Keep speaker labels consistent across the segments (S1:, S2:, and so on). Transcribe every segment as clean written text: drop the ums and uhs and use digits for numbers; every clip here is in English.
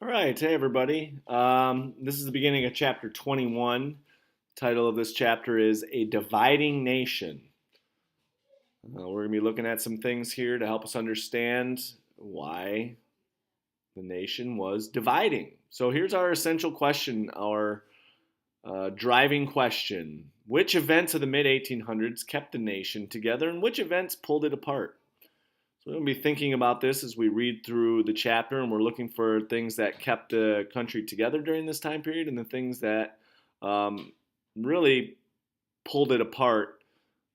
S1: All right, hey everybody. This is the beginning of chapter 21. Title of this chapter is A Dividing Nation. We're going to be looking at some things here to help us understand why the nation was dividing. So here's our essential question, our driving question. Which events of the mid 1800s kept the nation together and which events pulled it apart? So we're going to be thinking about this as we read through the chapter, and we're looking for things that kept the country together during this time period and the things that really pulled it apart,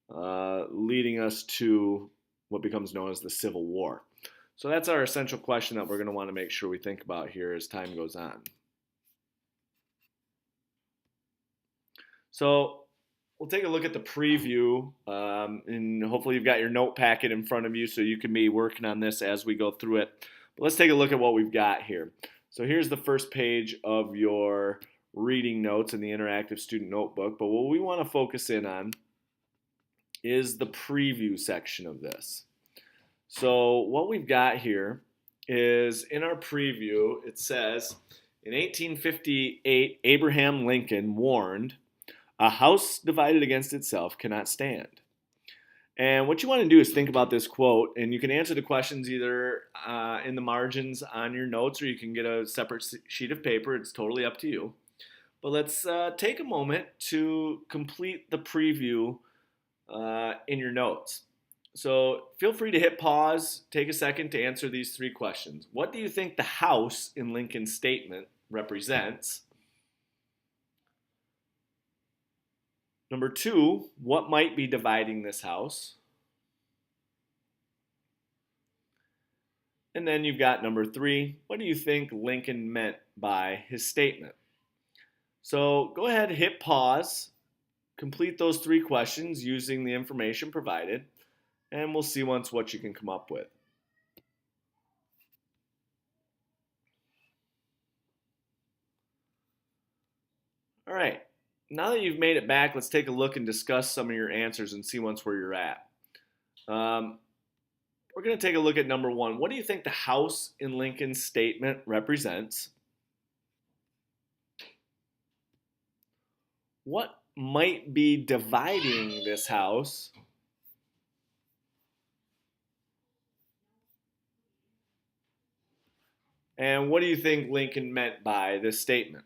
S1: leading us to what becomes known as the Civil War. So that's our essential question that we're going to want to make sure we think about here as time goes on. So we'll take a look at the preview, and hopefully you've got your note packet in front of you so you can be working on this as we go through it. But let's take a look at what we've got here. So here's the first page of your reading notes in the interactive student notebook, but what we want to focus in on is the preview section of this. So what we've got here is in our preview, it says, in 1858, Abraham Lincoln warned, "A house divided against itself cannot stand." And what you want to do is think about this quote, and you can answer the questions either in the margins on your notes, or you can get a separate sheet of paper. It's totally up to you. But let's take a moment to complete the preview in your notes. So feel free to hit pause, take a second to answer these three questions. What do you think the house in Lincoln's statement represents? Number two, what might be dividing this house? And then you've got number three, what do you think Lincoln meant by his statement? So go ahead, hit pause, complete those three questions using the information provided, and we'll see once what you can come up with. All right, now that you've made it back, let's take a look and discuss some of your answers and see once where you're at. We're going to take a look at number one. What do you think the house in Lincoln's statement represents? What might be dividing this house? And what do you think Lincoln meant by this statement?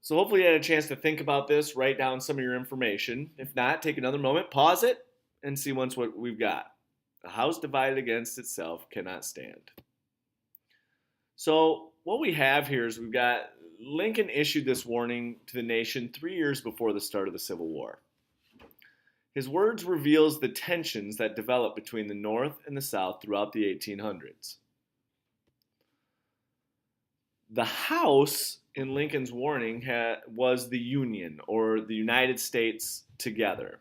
S1: So hopefully you had a chance to think about this, write down some of your information. If not, take another moment, pause it, and see once what we've got. A house divided against itself cannot stand. So what we have here is we've got Lincoln issued this warning to the nation 3 years before the start of the Civil War. His words reveals the tensions that developed between the North and the South throughout the 1800s. The House in Lincoln's warning was the Union, or the United States together.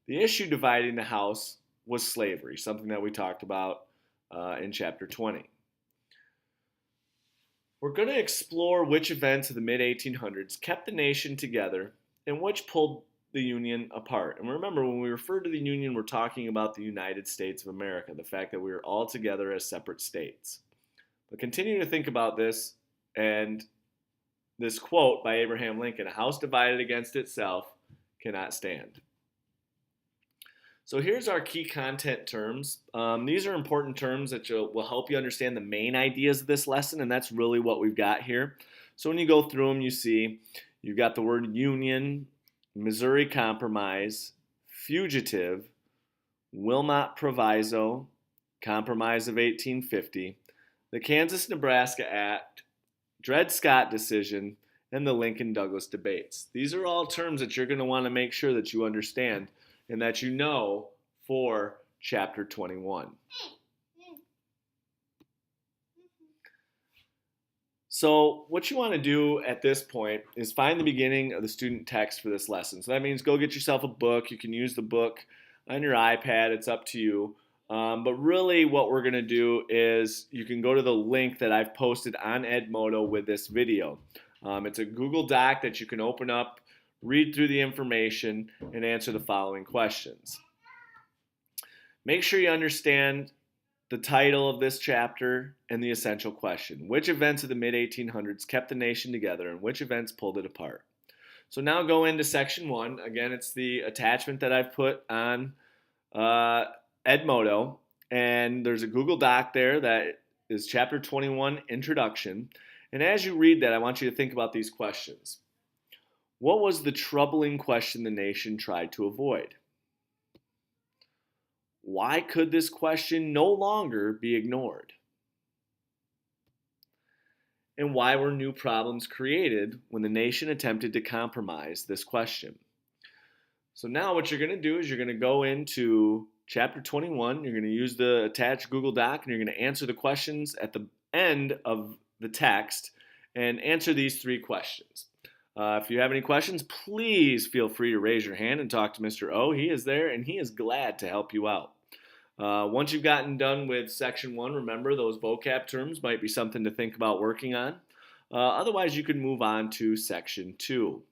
S1: The issue dividing the House was slavery, something that we talked about in chapter 20. We're going to explore which events of the mid-1800s kept the nation together and which pulled the Union apart. And remember, when we refer to the Union, we're talking about the United States of America, the fact that we are all together as separate states. But continue to think about this and this quote by Abraham Lincoln, "A house divided against itself cannot stand." So here's our key content terms. These are important terms that will help you understand the main ideas of this lesson, and that's really what we've got here. So when you go through them, you see you've got the word union, Missouri Compromise, fugitive, Wilmot Proviso, Compromise of 1850, the Kansas-Nebraska Act, Dred Scott decision, and the Lincoln-Douglas debates. These are all terms that you're going to want to make sure that you understand and that you know for chapter 21. So what you want to do at this point is find the beginning of the student text for this lesson. So that means go get yourself a book. You can use the book on your iPad. It's up to you. But really what we're going to do is you can go to the link that I've posted on Edmodo with this video. It's a Google Doc that you can open up, read through the information, and answer the following questions. Make sure you understand the title of this chapter, and the essential question. Which events of the mid-1800s kept the nation together and which events pulled it apart? So now go into section 1. Again, it's the attachment that I've put on Edmodo, and there's a Google Doc there that is chapter 21, Introduction. And as you read that, I want you to think about these questions. What was the troubling question the nation tried to avoid? Why could this question no longer be ignored? And why were new problems created when the nation attempted to compromise this question? So now what you're going to do is you're going to go into chapter 21, you're going to use the attached Google Doc, and you're going to answer the questions at the end of the text and answer these 3 questions. If you have any questions, please feel free to raise your hand and talk to Mr. O. He is there and he is glad to help you out. Once you've gotten done with section 1, remember those vocab terms might be something to think about working on. Otherwise, you can move on to section 2.